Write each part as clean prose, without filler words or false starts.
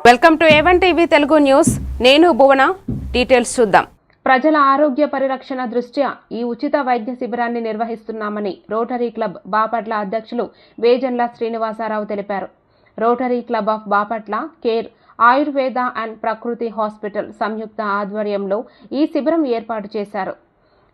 Welcome to A1 TV Telugu news. నేను భువన. Details చూద్దాం. ప్రజల ఆరోగ్య పరిరక్షణ దృష్ట్యా ఈ ఉచిత వైద్య శిబిరాన్ని నిర్వహిస్తున్నామని రోటరీ క్లబ్ బాపట్ల అధ్యక్షులు వేజన్ల శ్రీనివాసరావు తెలిపారు. Rotary club of Bapatla, care Ayurveda and ప్రకృతి హాస్పిటల్ సంయుక్త ఆధ్వర్యంలో ఈ శిబిరం ఏర్పాటు చేశారు.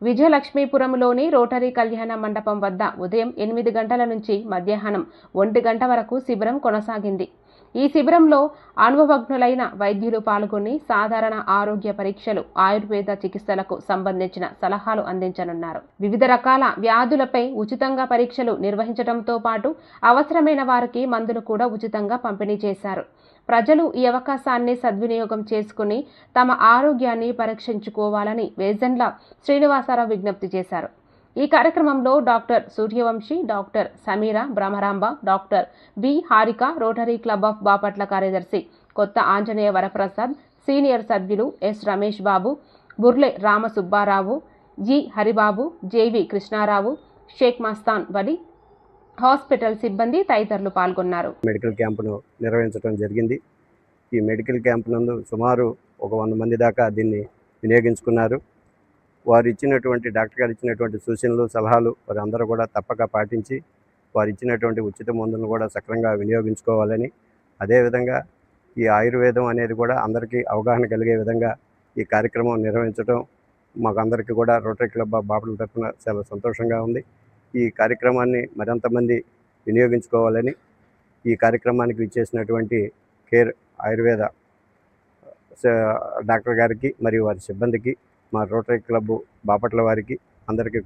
విజయలక్ష్మీపురంలోని రోటరీ కళ్యాణ మండపం వద్ద ఉదయం 8 గంటల నుంచి మధ్యాహ్నం 1 గంట వరకు శిబిరం కొనసాగింది. ఈ శిబిరంలో అనుభవజ్ఞులైన వైద్యులు పాల్గొని సాధారణ ఆరోగ్య పరీక్షలు, ఆయుర్వేద చికిత్సలకు సంబంధించిన సలహాలు అందించనున్నారు. వివిధ రకాల వ్యాధులపై ఉచితంగా పరీక్షలు నిర్వహించడంతో పాటు అవసరమైన వారికి మందులు కూడా ఉచితంగా పంపిణీ చేశారు. ప్రజలు ఈ అవకాశాన్ని సద్వినియోగం చేసుకుని తమ ఆరోగ్యాన్ని పరీక్షించుకోవాలని వేజన్ల శ్రీనివాసరావు విజ్ఞప్తి చేశారు. ఈ కార్యక్రమంలో doctor Suryavanshi, doctor Sameera Brahmaramba, doctor V Harika, rotary club of Bapatla కార్యదర్శి కొత్త ఆంజనేయ వరప్రసాద్, సీనియర్ సభ్యులు S Ramesh Babu, Burle Ramasubbarao, G Haribabu, JV Krishnarao, Shaik Mastan Vali, hospital సిబ్బంది తదితరులు పాల్గొన్నారు. మెడికల్ క్యాంపును నిర్వహించడం జరిగింది. ఈ మెడికల్ క్యాంపు నందు సుమారు 100 మంది దాకా దీన్ని వినియోగించుకున్నారు. వారు ఇచ్చినటువంటి డాక్టర్ గారు ఇచ్చినటువంటి సూచనలు, సలహాలు వారు అందరూ కూడా తప్పక పాటించి వారు ఇచ్చినటువంటి ఉచిత మందులను కూడా సక్రమంగా వినియోగించుకోవాలని, అదేవిధంగా ఈ ఆయుర్వేదం అనేది కూడా అందరికీ అవగాహన కలిగే విధంగా ఈ కార్యక్రమం నిర్వహించడం మాకు అందరికీ కూడా రోటరీ క్లబ్ ఆఫ్ బాపట్ల తరఫున చాలా సంతోషంగా ఉంది. ఈ కార్యక్రమాన్ని మరింతమంది వినియోగించుకోవాలని ఈ కార్యక్రమానికి విచ్చేసినటువంటి కేర్ ఆయుర్వేద డాక్టర్ గారికి మరియు వారి సిబ్బందికి, మా రోటరీ క్లబ్ బాపట్ల వారికి అందరికీ కూడా